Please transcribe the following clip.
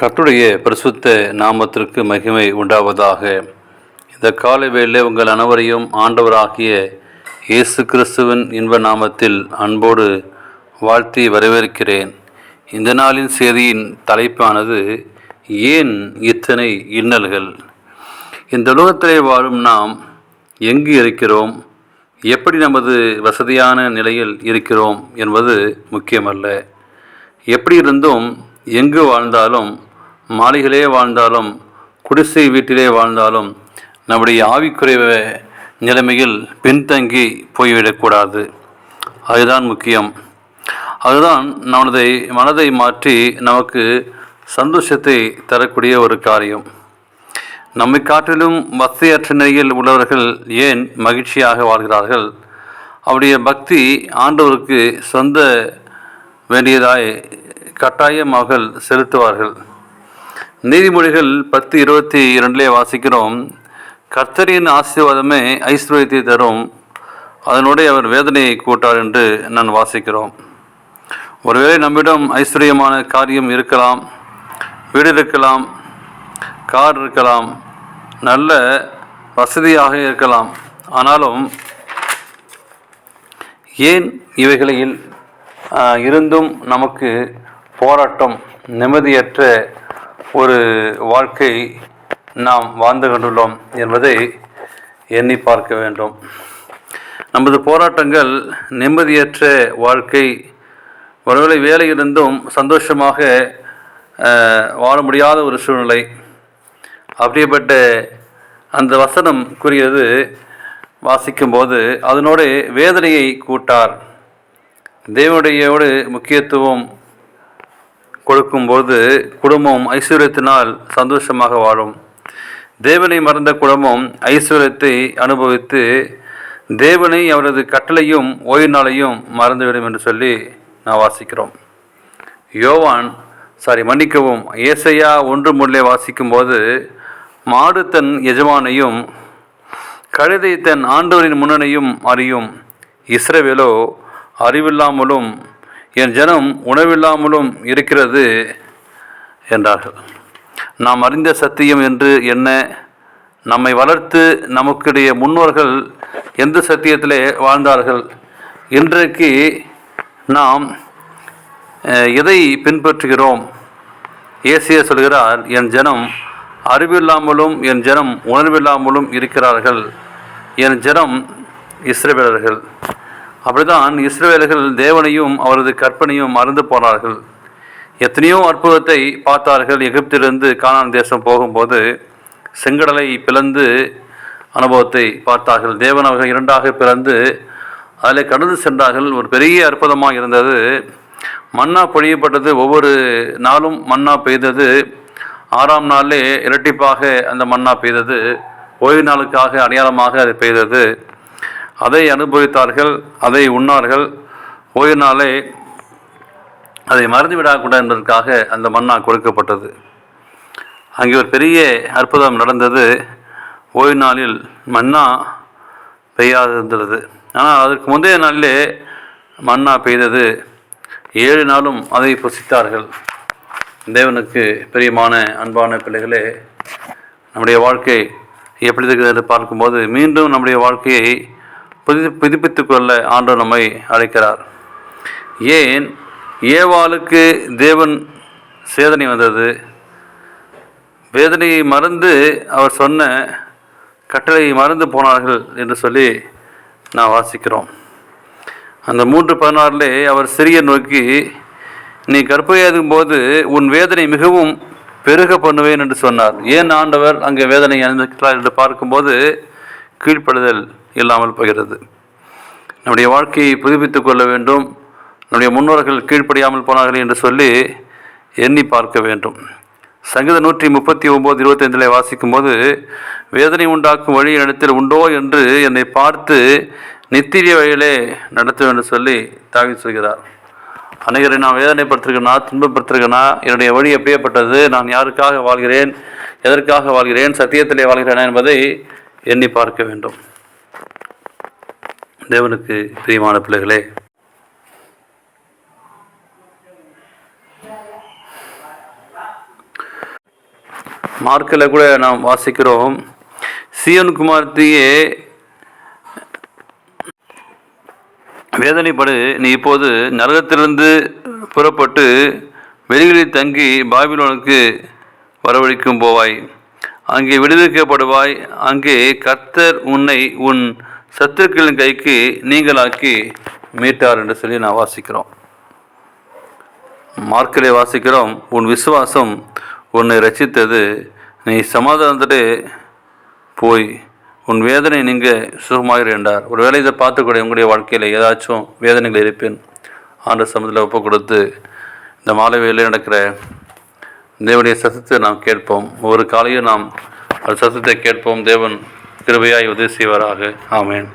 கர்த்தருடைய பரிசுத்த நாமத்திற்கு மகிமை உண்டாவதாக. இந்த காலை வேளையிலே உங்கள் அனைவரையும் ஆண்டவராகிய இயேசு கிறிஸ்துவின் இன்ப நாமத்தில் அன்போடு வாழ்த்தி வரவேற்கிறேன். இந்த நாளின் செய்தியின் தலைப்பானது ஏன் இத்தனை இன்னல்கள். இந்த உலகத்திலே வாழும் நாம் எங்கு இருக்கிறோம், எப்படி நமது வசதியான நிலையில் இருக்கிறோம் என்பது முக்கியமல்ல. எப்படி இருந்தும் எங்கு வாழ்ந்தாலும், மாளிகளே வாழ்ந்தாலும், குடிசை வீட்டிலே வாழ்ந்தாலும் நம்முடைய ஆவிக்குறைவ நிலைமையில் பின்தங்கி போய்விடக்கூடாது. அதுதான் முக்கியம். அதுதான் நமது மனதை மாற்றி நமக்கு சந்தோஷத்தை தரக்கூடிய ஒரு காரியம். நம்மை காட்டிலும் வசதியற்ற நிலையில் உள்ளவர்கள் ஏன் மகிழ்ச்சியாக வாழ்கிறார்கள்? அவருடைய பக்தி ஆண்டவருக்கு சொந்த வேண்டியதாய் கட்டாயமாக செலுத்துவார்கள். நீதிமொழிகள் 10:22 வாசிக்கிறோம், கர்த்தரின் ஆசீர்வாதமே ஐஸ்வர்யத்தை தரும், அதனுடைய அவர் வேதனையை கூட்டார் என்று நான் வாசிக்கிறோம். ஒருவேளை நம்மிடம் ஐஸ்வர்யமான காரியம் இருக்கலாம், வீடு இருக்கலாம், கார் இருக்கலாம், நல்ல வசதியாக இருக்கலாம். ஆனாலும் ஏன் இவைகளில் இருந்தும் நமக்கு போராட்டம், நிம்மதியற்ற ஒரு வாழ்க்கை நாம் வாழ்ந்து கொண்டுள்ளோம் என்பதை எண்ணி பார்க்க வேண்டும். நமது போராட்டங்கள் நிம்மதியற்ற வாழ்க்கை, ஒருவேளை வேலையிலிருந்தும் சந்தோஷமாக வாழ முடியாத ஒரு சூழ்நிலை. அப்படிப்பட்ட அந்த வசனம் கூறியது வாசிக்கும்போது அதனோட வேதனையை கூட்டார். தேவனுடையோடு முக்கியத்துவம் கொடுக்கும்போது குடும்பம் ஐஸ்வர்யத்தினால் சந்தோஷமாக வாழும். தேவனை மறந்த குடும்பம் ஐஸ்வர்யத்தை அனுபவித்து தேவனை, அவரது கட்டளையும் ஓய்வு மறந்துவிடும் என்று சொல்லி நான் வாசிக்கிறோம். ஏசாயா 1:3 வாசிக்கும்போது, மாடு தன் எஜமானையும் கழுதை தன் ஆண்டவரின் முன்னணையும் அறியும், இஸ்ரவேலோ அறிவில்லாமலும் என் ஜனம் உணவில்லாமலும் இருக்கிறது என்றார்கள். நாம் அறிந்த சத்தியம் என்று என்ன? நம்மை வளர்த்து நமக்குடைய முன்னோர்கள் எந்த சத்தியத்திலே வாழ்ந்தார்கள்? இன்றைக்கு நாம் எதை பின்பற்றுகிறோம்? ஏசாயா சொல்கிறார், என் ஜனம் அறிவில்லாமலும் என் ஜனம் உணர்வில்லாமலும் இருக்கிறார்கள். என் ஜனம் இஸ்ரவேலர்கள். அப்படிதான் இஸ்ரவேலர்கள் தேவனையும் அவரது கற்பனையும் மறந்து போனார்கள். எத்தனையோ அற்புதத்தை பார்த்தார்கள். எகிப்திலிருந்து கானான் தேசம் போகும்போது செங்கடலை பிளந்து அனுபவத்தை பார்த்தார்கள். தேவன் அவர்கள் இரண்டாக பிளந்து அதில் கடந்து சென்றார்கள். ஒரு பெரிய அற்புதமாக இருந்தது. மன்னா பொழியப்பட்டது. ஒவ்வொரு நாளும் மன்னா பெய்தது. 6ஆம் நாளிலே இரட்டிப்பாக அந்த மன்னா பெய்தது. ஓய்வு நாளுக்காக அடையாளமாக அது பெய்தது. அதை அனுபவித்தார்கள், அதை உண்ணார்கள். ஓய்வு நாளே அதை மறந்து விடக்கூடாது என்பதற்காக அந்த மன்னா கொடுக்கப்பட்டது. அங்கே ஒரு பெரிய அற்புதம் நடந்தது. ஓய்வு நாளில் மன்னா பெய்யாதிருந்தது. ஆனால் அதற்கு முந்தைய நாளிலே மன்னா பெய்தது. 7 நாளும் அதை புசித்தார்கள். தேவனுக்கு பிரியமான அன்பான பிள்ளைகளே, நம்முடைய வாழ்க்கை எப்படி இருக்கிறது என்று பார்க்கும்போது மீண்டும் நம்முடைய வாழ்க்கையை புதுப்பித்துக் கொள்ள ஆண்டவர் நம்மை அழைக்கிறார். ஏன் ஏவாளுக்கு தேவன் சேதனை வந்தது? வேதனையை மறந்து அவர் சொன்ன கட்டளையை மறந்து போனார்கள் என்று சொல்லி நான் வாசிக்கிறோம். அந்த 3:16 அவர் சிறிய நோக்கி, நீ கற்பையாகும் போது உன் வேதனை மிகவும் பெருக பண்ணுவேன் என்று சொன்னார். ஏன் ஆண்டவர் அங்கே வேதனை அனுமதிக்கிறார் என்று பார்க்கும்போது கீழ்ப்படுதல் இல்லாமல் போகிறது. நம்முடைய வாழ்க்கையை புதுப்பித்துக் கொள்ள வேண்டும். நம்முடைய முன்னோர்கள் கீழ்ப்படியாமல் போனார்கள் என்று சொல்லி எண்ணி பார்க்க வேண்டும். சங்கீதம் 139:25 வாசிக்கும்போது, வேதனை உண்டாக்கும் வழி என்னிடத்தில் உண்டோ என்று என்னை பார்த்து நித்திய வழியிலே நடத்தும் என்று சொல்லி தாவீது சொல்கிறார். அநேகரை நான் வேதனைப்படுத்திருக்கேனா, துன்பப்படுத்திருக்கேனா, என்னுடைய வழி எப்படியப்பட்டது, நான் யாருக்காக வாழ்கிறேன், எதற்காக வாழ்கிறேன், சத்தியத்திலே வாழ்கிறேனா என்பதை எண்ணி பார்க்க வேண்டும். தேவனுக்கு பிரியமான பிள்ளைகளே, மார்க்கில் கூட நாம் வாசிக்கிறோம், சீயோன் குமாரத்தியே வேதனைப்படு, நீ இப்போது நரகத்திலிருந்து புறப்பட்டு வெளிகளில் தங்கி பாபிலோனுக்கு வரவழைக்கும் போவாய், அங்கே விடுவிக்கப்படுவாய். அங்கே கர்த்தர் உன்னை உன் சத்துருக்களின் கைக்கு நீங்களாக்கி மீட்டார் என்று சொல்லி நான் வாசிக்கிறோம். மார்க்கிலே வாசிக்கிறோம், உன் விசுவாசம் உன்னை ரட்சித்தது, நீ சமாதானத்திலே போய் உன் வேதனை நீங்கள் சுகமாகிற என்றார். ஒரு வேளை இதை பார்த்துக்கூட உங்களுடைய வாழ்க்கையில் ஏதாச்சும் வேதனைகள் இருப்பேன் ஆண்டு சமூகத்தில் ஒப்பு கொடுத்து இந்த மாலை வேளையில் நடக்கிற தேவனுடைய சத்தத்தை நாம் கேட்போம். ஒவ்வொரு காலையும் நாம் அது சத்தத்தை கேட்போம். தேவன் கிருபையாய் உதவி செய்வாராக. ஆமென்.